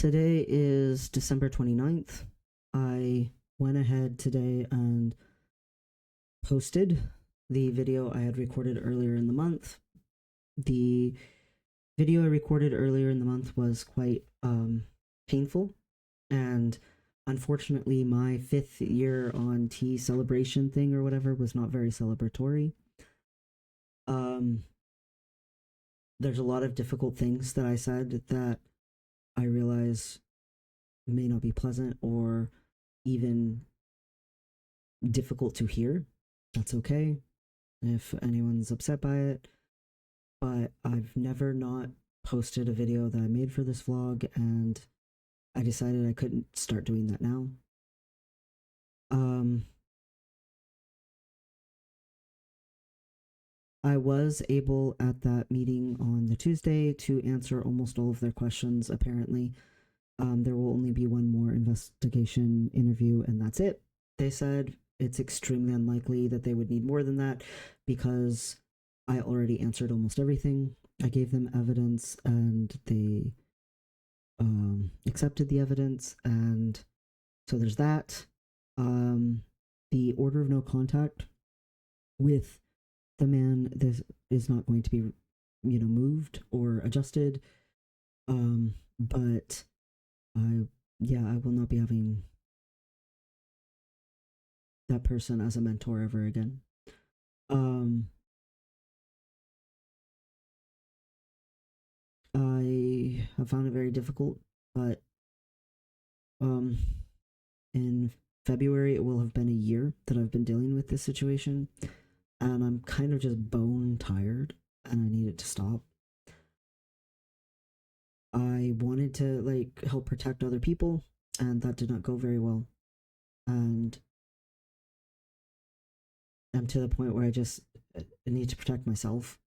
Today is December 29th. I went ahead today and posted the video I had recorded earlier in the month. The video I recorded earlier in the month was quite painful, and unfortunately, my 5th year on T celebration thing or whatever was not very celebratory. Um, there's a lot of difficult things that I said that I realize may not be pleasant or even difficult to hear. That's okay if anyone's upset by it. But I've never not posted a video that I made for this vlog, and I decided I couldn't start doing that now. I was able at that meeting on the Tuesday to answer almost all of their questions, apparently. There will only be one more investigation interview, and that's it. They said it's extremely unlikely that they would need more than that because I already answered almost everything. I gave them evidence, and they accepted the evidence, and so there's that. The order of no contact with the man, this is not going to be, moved or adjusted. But I will not be having that person as a mentor ever again. I have found it very difficult, but in February it will have been a year that I've been dealing with this situation, and I'm kind of just bone tired, and I need it to stop. I wanted to help protect other people, and that did not go very well. And I'm to the point where I need to protect myself.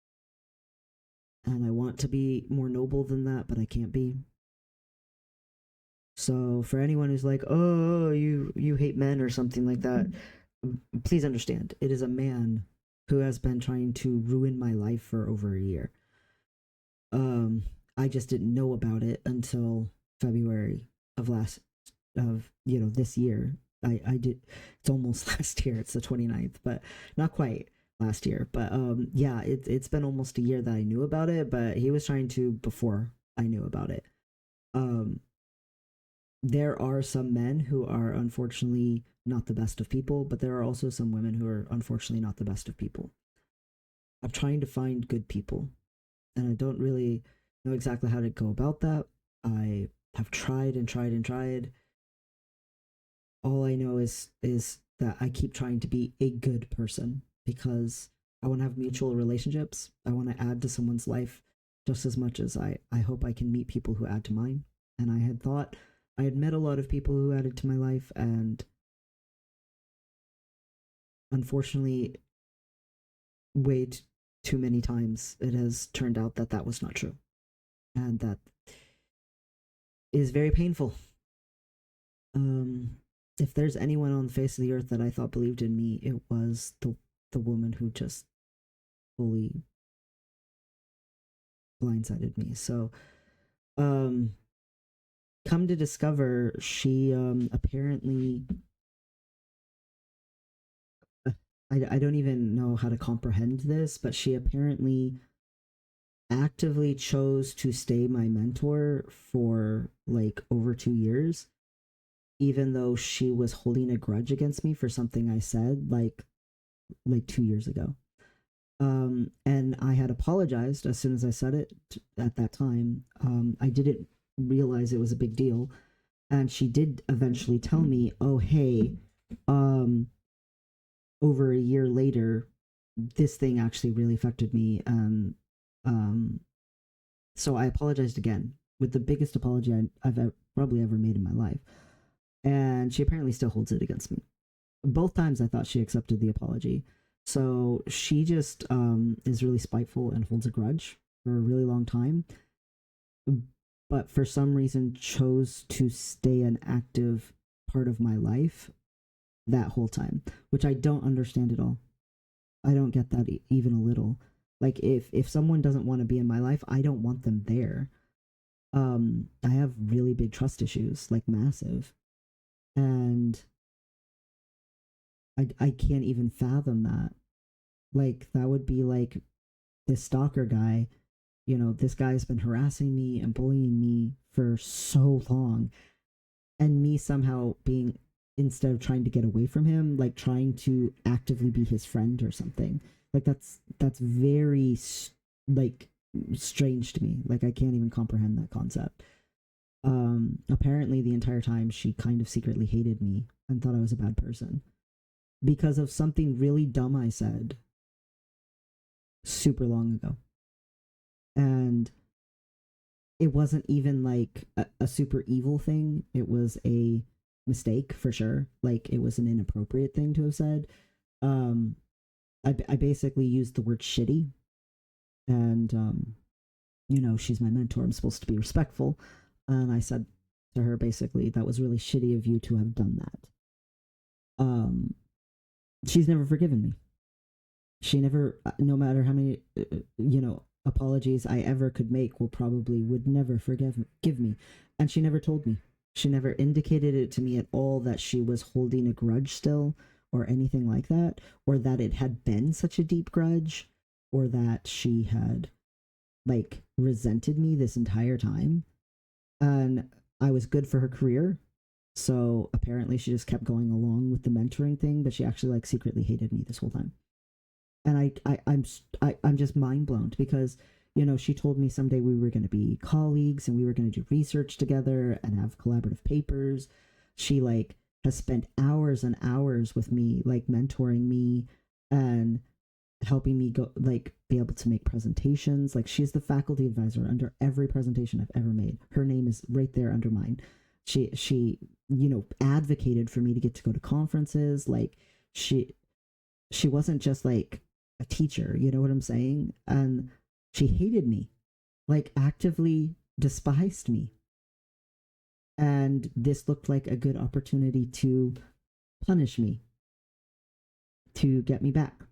And I want to be more noble than that, but I can't be. So for anyone who's like, "Oh, you hate men" or something like that, please understand, it is a man who has been trying to ruin my life for over a year. I just didn't know about it until February of this year. I did, it's almost last year, it's the 29th, but not quite last year. But it's been almost a year that I knew about it, but he was trying to before I knew about it. There are some men who are unfortunately not the best of people, but there are also some women who are unfortunately not the best of people. I'm trying to find good people, and I don't really know exactly how to go about that. I have tried and tried and tried. All I know is that I keep trying to be a good person because I want to have mutual relationships. I want to add to someone's life just as much as I hope I can meet people who add to mine. And I had thought I had met a lot of people who added to my life, and unfortunately, way too many times it has turned out that that was not true. And that is very painful. If there's anyone on the face of the earth that I thought believed in me, it was the woman who just fully blindsided me. So, come to discover, she apparently, I don't even know how to comprehend this, but she apparently actively chose to stay my mentor for over 2 years, even though she was holding a grudge against me for something I said like 2 years ago. And I had apologized as soon as I said it at that time. I didn't realize it was a big deal, and she did eventually tell me, "Oh, hey, over a year later, this thing actually really affected me." So I apologized again with the biggest apology I've probably ever made in my life, and she apparently still holds it against me. Both times I thought she accepted the apology. So she just is really spiteful and holds a grudge for a really long time, but for some reason chose to stay an active part of my life that whole time, which I don't understand at all. I don't get that even a little. Like if someone doesn't want to be in my life, I don't want them there. I have really big trust issues, like massive, and I can't even fathom that. Like that would be like this stalker guy. You know, this guy's been harassing me and bullying me for so long, and me somehow being, instead of trying to get away from him, like trying to actively be his friend or something. Like that's very like strange to me. Like I can't even comprehend that concept. Apparently the entire time she kind of secretly hated me and thought I was a bad person because of something really dumb I said super long ago. And it wasn't even like a super evil thing. It was a mistake for sure. Like it was an inappropriate thing to have said. Um, I basically used the word shitty, and you know, she's my mentor. I'm supposed to be respectful, and I said to her basically, that was really shitty of you to have done that. She's never forgiven me. She never, no matter how many, you know, apologies I ever could make, will probably would never give me, and she never told me. She never indicated it to me at all that she was holding a grudge still, or anything like that, or that it had been such a deep grudge, or that she had like resented me this entire time. And I was good for her career. So apparently she just kept going along with the mentoring thing, but she actually like secretly hated me this whole time. And I'm just mind blown because, you know, she told me someday we were going to be colleagues and we were going to do research together and have collaborative papers. She like has spent hours and hours with me, like mentoring me and helping me go like be able to make presentations. Like she's the faculty advisor under every presentation I've ever made. Her name is right there under mine. She you know, advocated for me to get to go to conferences. Like she wasn't just like a teacher, you know what I'm saying? And she hated me, like actively despised me. And this looked like a good opportunity to punish me, to get me back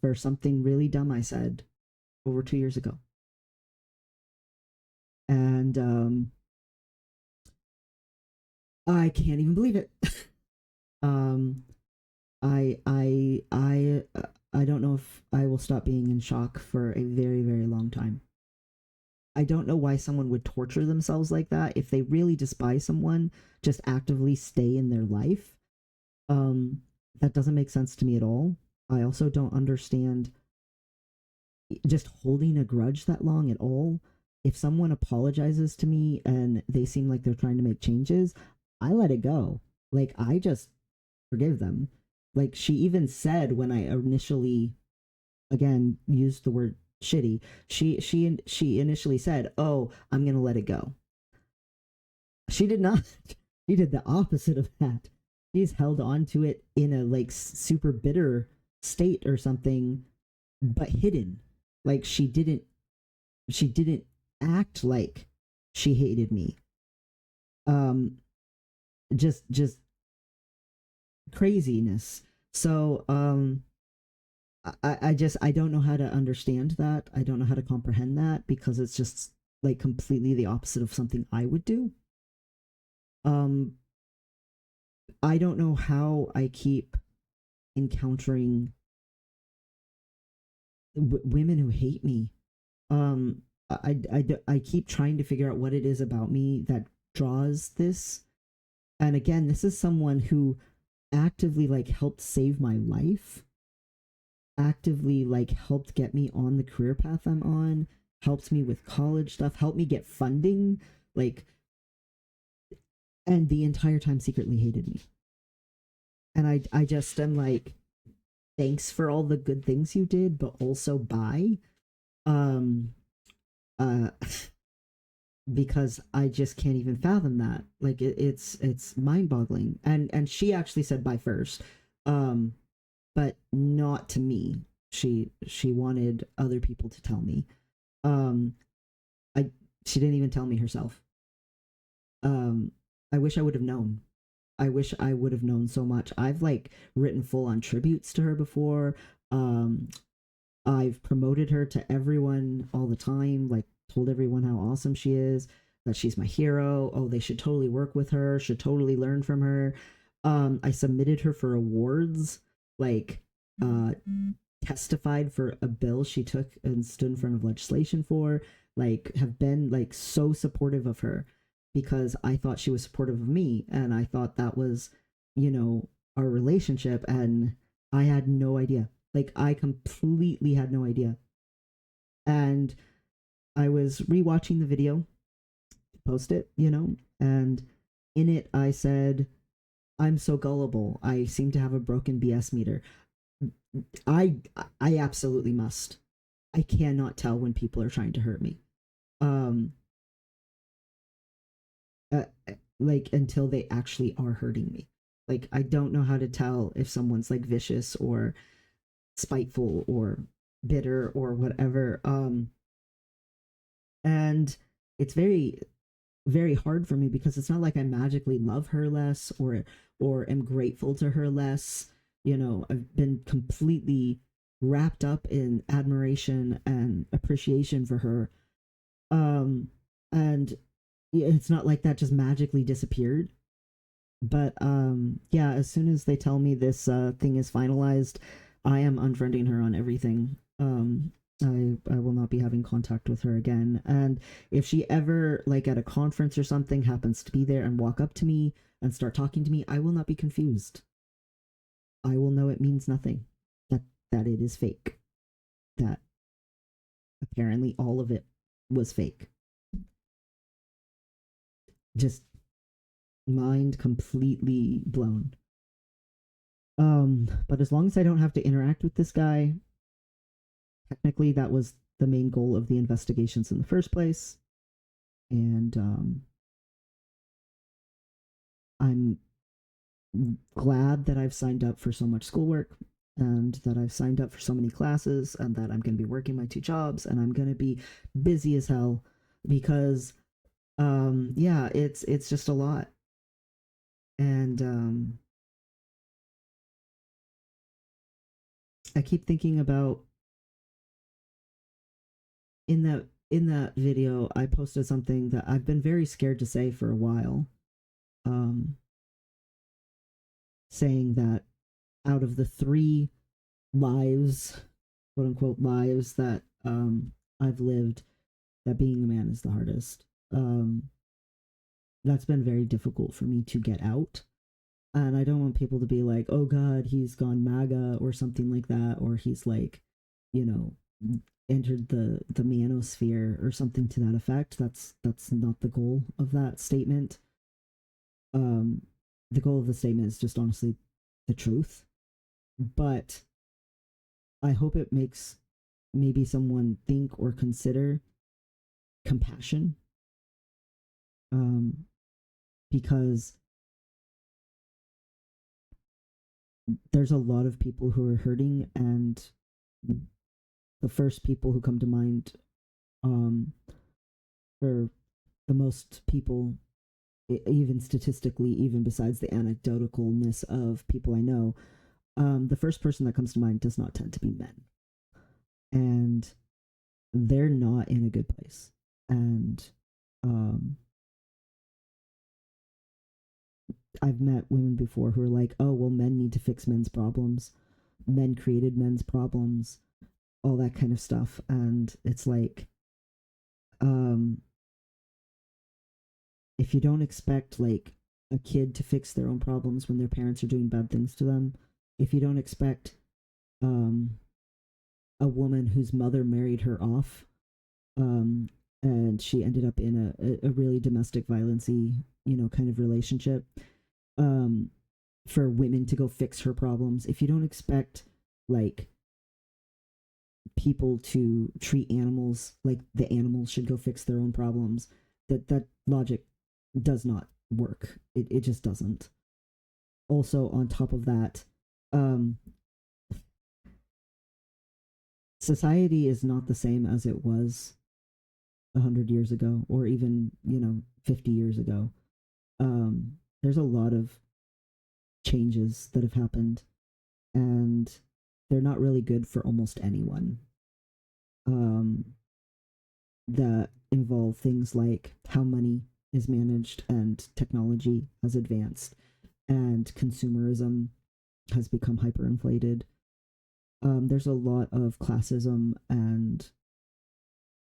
for something really dumb I said over 2 years ago. And I can't even believe it. um, I don't know if I will stop being in shock for a very, very long time. I don't know why someone would torture themselves like that. If they really despise someone, just actively stay in their life. Um, that doesn't make sense to me at all. I also don't understand just holding a grudge that long at all. If someone apologizes to me and they seem like they're trying to make changes, I let it go. Like I just forgive them. Like she even said when I initially again used the word shitty, she initially said, "Oh, I'm going to let it go." She did not. She did the opposite of that. She's held on to it in a like super bitter state or something, but hidden. Like she didn't act like she hated me. Um just craziness. So I don't know how to understand that. I don't know how to comprehend that because it's just like completely the opposite of something I would do. Um I don't know how I keep encountering women who hate me. I keep trying to figure out what it is about me that draws this. And again, this is someone who actively like helped save my life, actively like helped get me on the career path I'm on, helped me with college stuff, helped me get funding, like, and the entire time secretly hated me. And I just am like, thanks for all the good things you did, but also bye. Um, uh, because I just can't even fathom that. Like it's mind boggling. And she actually said bye first, um, but not to me. She wanted other people to tell me. Um, I She didn't even tell me herself. Um, I wish I would have known. I wish I would have known so much. I've like written full on tributes to her before. Um, I've promoted her to everyone all the time, like told everyone how awesome she is, that she's my hero. Oh, they should totally work with her, should totally learn from her. I submitted her for awards, like uh testified for a bill she took and stood in front of legislation for, like have been like so supportive of her because I thought she was supportive of me and I thought that was, our relationship, and I had no idea. Like I completely had no idea. And I was rewatching the video, post it, and in it I said, I'm so gullible. I seem to have a broken BS meter. I I absolutely must. I cannot tell when people are trying to hurt me. Um uh, like until they actually are hurting me. Like I don't know how to tell if someone's like vicious or spiteful or bitter or whatever. And it's very very hard for me because it's not like I magically love her less or am grateful to her less. I've been completely wrapped up in admiration and appreciation for her. And it's not like that just magically disappeared. But yeah, as soon as they tell me this thing is finalized, I am unfriending her on everything. I will not be having contact with her again. And if she ever, like at a conference or something, happens to be there and walk up to me and start talking to me, I will not be confused. I will know it means nothing. That it is fake. That apparently all of it was fake. Just mind completely blown. But as long as I don't have to interact with this guy, technically that was the main goal of the investigations in the first place. And I'm glad that I've signed up for so much schoolwork and that I've signed up for so many classes and that I'm going to be working my two jobs and I'm going to be busy as hell because yeah, it's just a lot. And I keep thinking about in that video I posted something that I've been very scared to say for a while. Um saying that out of the three lives, quote unquote lives that I've lived, that being a man is the hardest. That's been very difficult for me to get out. And I don't want people to be like, oh God, he's gone MAGA or something like that, or he's like, you know, entered the manosphere or something to that effect. That's not the goal of that statement. Um, the goal of the statement is just honestly the truth. But I hope it makes maybe someone think or consider compassion, um, because there's a lot of people who are hurting, and the first people who come to mind, um, for the most people, even statistically, even besides the anecdotalness of people I know, the first person that comes to mind does not tend to be men, and they're not in a good place. And um, I've met women before who are like, oh, well, men need to fix men's problems. Men created men's problems, all that kind of stuff. And it's like, um, if you don't expect like a kid to fix their own problems when their parents are doing bad things to them, if you don't expect um, a woman whose mother married her off, um, and she ended up in a really domestic violency, kind of relationship, um, for women to go fix her problems. If you don't expect like people to treat animals like the animals should go fix their own problems, that logic does not work. It just doesn't. Also, on top of that, um, society is not the same as it was 100 years ago, or even 50 years ago. There's a lot of changes that have happened, and they're not really good for almost anyone. Um, the involve things like how money is managed and technology has advanced and consumerism has become hyperinflated. There's a lot of classism, and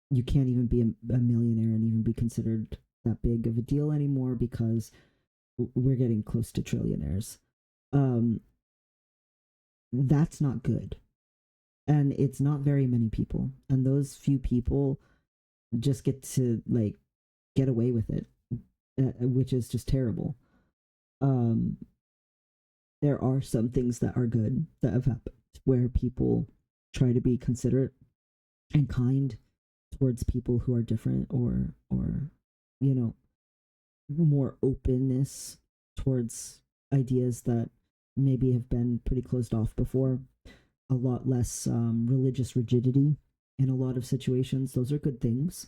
you can't even be a millionaire and even be considered that big of a deal anymore because we're getting close to trillionaires. Um, that's not good. And it's not very many people. And those few people just get to like get away with it, which is just terrible. Um, there are some things that are good that have happened where people try to be considerate and kind towards people who are different, or you know, more openness towards ideas that maybe have been pretty closed off before. A lot less religious rigidity in a lot of situations. Those are good things,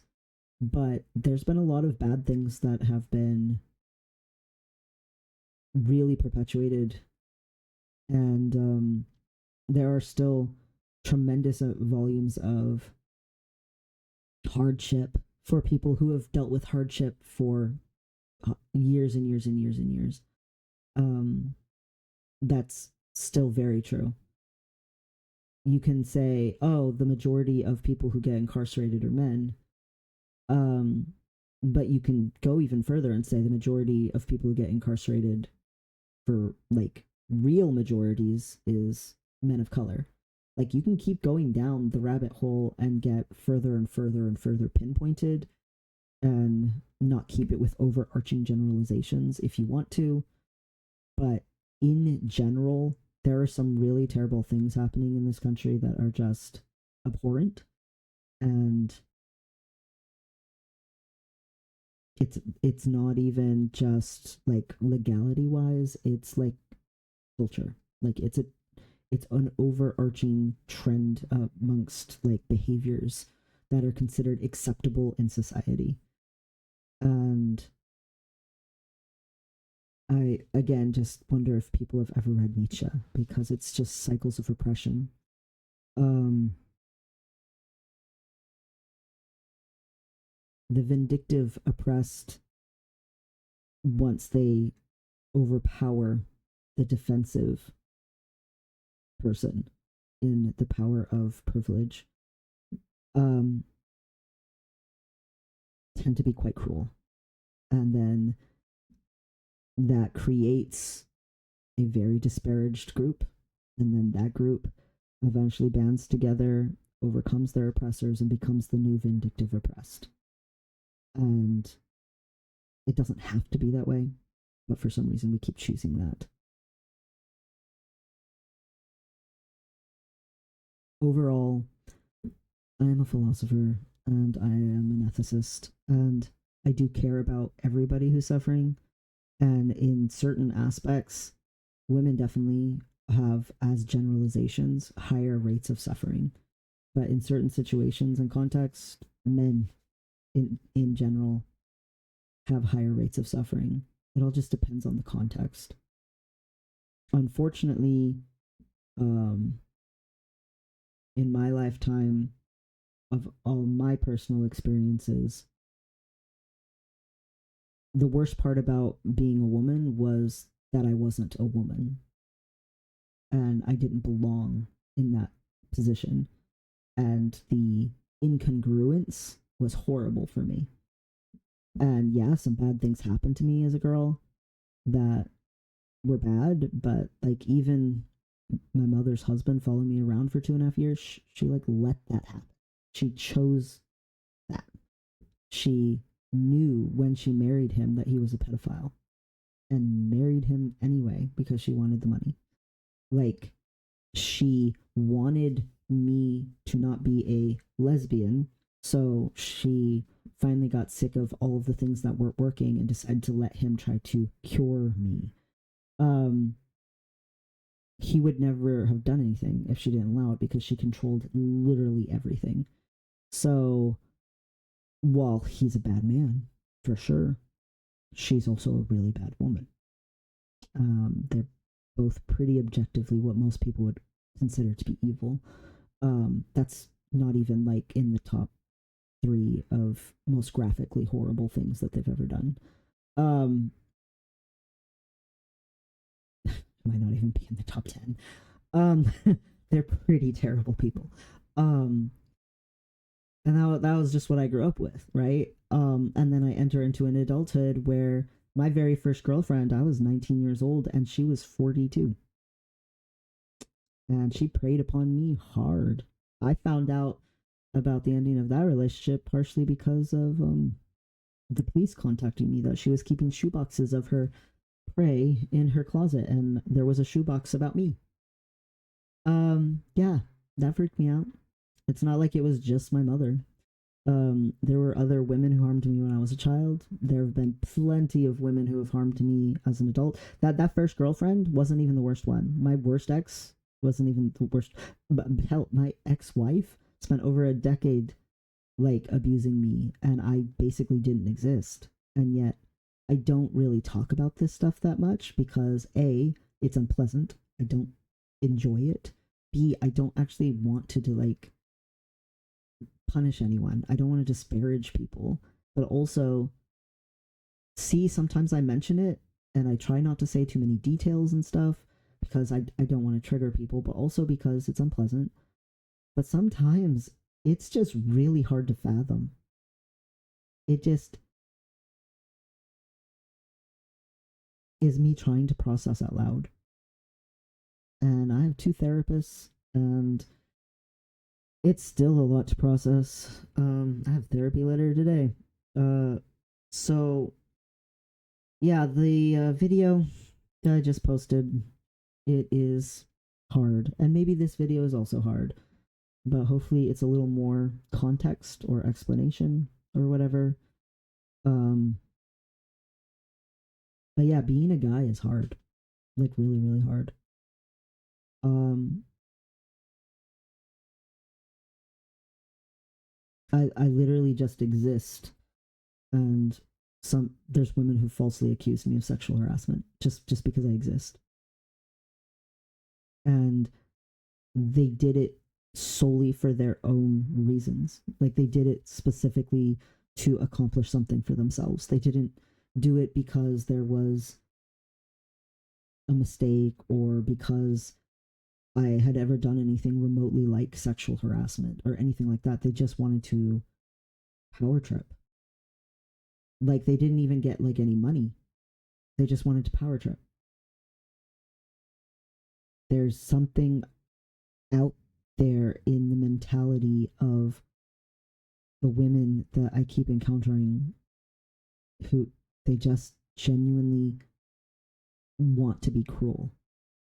but there's been a lot of bad things that have been really perpetuated, and there are still tremendous volumes of hardship for people who have dealt with hardship for years and years and years and years. Um, that's still very true. You can say, oh, the majority of people who get incarcerated are men. Um, but you can go even further and say the majority of people who get incarcerated for like real majorities is men of color. Like you can keep going down the rabbit hole and get further and further and further pinpointed and not keep it with overarching generalizations if you want to. But in general, there are some really terrible things happening in this country that are just abhorrent, and it's not even just like legality wise, it's like culture. Like it's an overarching trend amongst like behaviors that are considered acceptable in society. And I again just wonder if people have ever read Nietzsche, because it's just cycles of repression. Um, the vindictive oppressed, once they overpower the defensive person in the power of privilege, um, tend to be quite cruel. And then that creates a very disparaged group. And then that group eventually bands together, overcomes their oppressors, and becomes the new vindictive oppressed. And it doesn't have to be that way, but for some reason we keep choosing that. Overall, I am a philosopher and I am an ethicist, and I do care about everybody who's suffering. And in certain aspects, women definitely have, as generalizations, higher rates of suffering. But in certain situations and contexts, men in general have higher rates of suffering. It all just depends on the context. Unfortunately, um, in my lifetime, of all my personal experiences, the worst part about being a woman was that I wasn't a woman and I didn't belong in that position. And the incongruence was horrible for me. And yeah, some bad things happened to me as a girl that were bad, but like even my mother's husband followed me around for 2.5 years. She like let that happen. She chose that. She knew when she married him that he was a pedophile and married him anyway because she wanted the money. Like, she wanted me to not be a lesbian, so she finally got sick of all of the things that weren't working and decided to let him try to cure me. Um, he would never have done anything if she didn't allow it because she controlled literally everything. So, while he's a bad man, for sure, she's also a really bad woman. They're both pretty objectively what most people would consider to be evil. That's not even like in the top three of most graphically horrible things that they've ever done. Um, might not even be in the top 10. Um, they're pretty terrible people. Um, and that was just what I grew up with, right? And then I enter into an adulthood where my very first girlfriend, I was 19 years old and she was 42. And she preyed upon me hard. I found out about the ending of that relationship partially because of the police contacting me that she was keeping shoeboxes of her prey in her closet and there was a shoebox about me. Yeah, that freaked me out. It's not like it was just my mother. There were other women who harmed me when I was a child. There have been plenty of women who have harmed me as an adult. That first girlfriend wasn't even the worst one. My worst ex wasn't even the worst. But hell, my ex-wife spent over a decade like abusing me, and I basically didn't exist. And yet, I don't really talk about this stuff that much because A, it's unpleasant. I don't enjoy it. B, I don't actually want to like punish anyone. I don't want to disparage people, but also C, sometimes I mention it and I try not to say too many details and stuff because I don't want to trigger people, but also because it's unpleasant. But sometimes it's just really hard to fathom. It just is me trying to process out loud. And I have two therapists and it's still a lot to process. I have therapy later today. So yeah, the video that I just posted, it is hard, and maybe this video is also hard, but hopefully it's a little more context or explanation or whatever. Um, but yeah, being a guy is hard, like really, really hard. Um, I literally just exist, and there's women who falsely accuse me of sexual harassment just because I exist, and they did it solely for their own reasons. Like they did it specifically to accomplish something for themselves. They didn't do it because there was a mistake or because I had ever done anything remotely like sexual harassment or anything like that. They just wanted to power trip. Like they didn't even get like any money. They just wanted to power trip. There's something out there in the mentality of the women that I keep encountering who they just genuinely want to be cruel,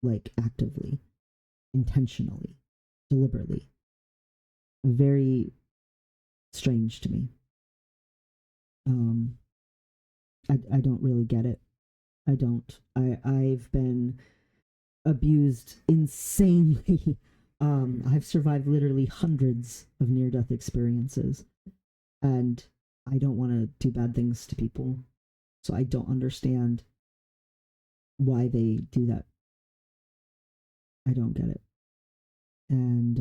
like actively, intentionally, deliberately. Very strange to me. Um, I don't really get it. I don't. I've been abused insanely. I've survived literally hundreds of near death experiences, and I don't want to do bad things to people. So I don't understand why they do that. I don't get it. And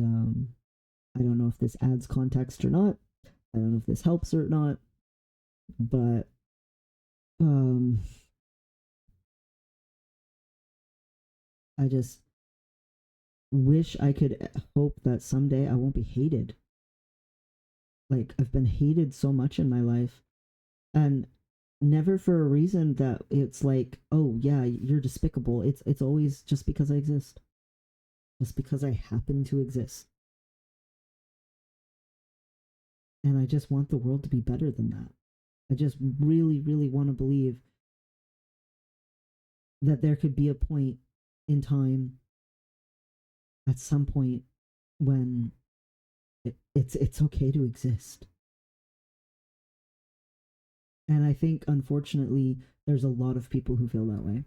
I don't know if this adds context or not. I don't know if this helps or not. But um, I just wish I could hope that someday I won't be hated. Like, I've been hated so much in my life, and never for a reason that it's like, oh, yeah, you're despicable. It's always just because I exist, just because I happen to exist. And I just want the world to be better than that. I just really, really want to believe that there could be a point in time at some point when it's okay to exist. And I think unfortunately there's a lot of people who feel that way.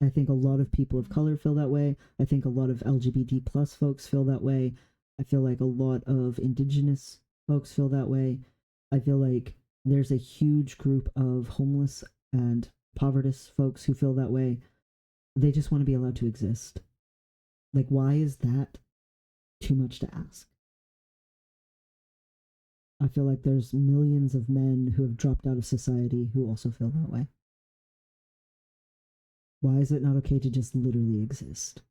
I think a lot of people of color feel that way. I think a lot of LGBT plus folks feel that way. I feel like a lot of indigenous folks feel that way. I feel like there's a huge group of homeless and poverty folks who feel that way. They just want to be allowed to exist. Like, why is that too much to ask? I feel like there's millions of men who have dropped out of society who also feel that way. Why is it not okay to just literally exist?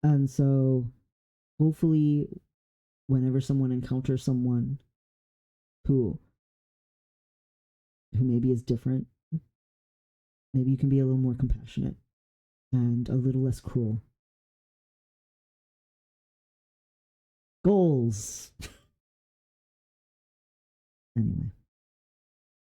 And so, hopefully, whenever someone encounters someone who maybe is different, maybe you can be a little more compassionate and a little less cruel. Goals. Anyway.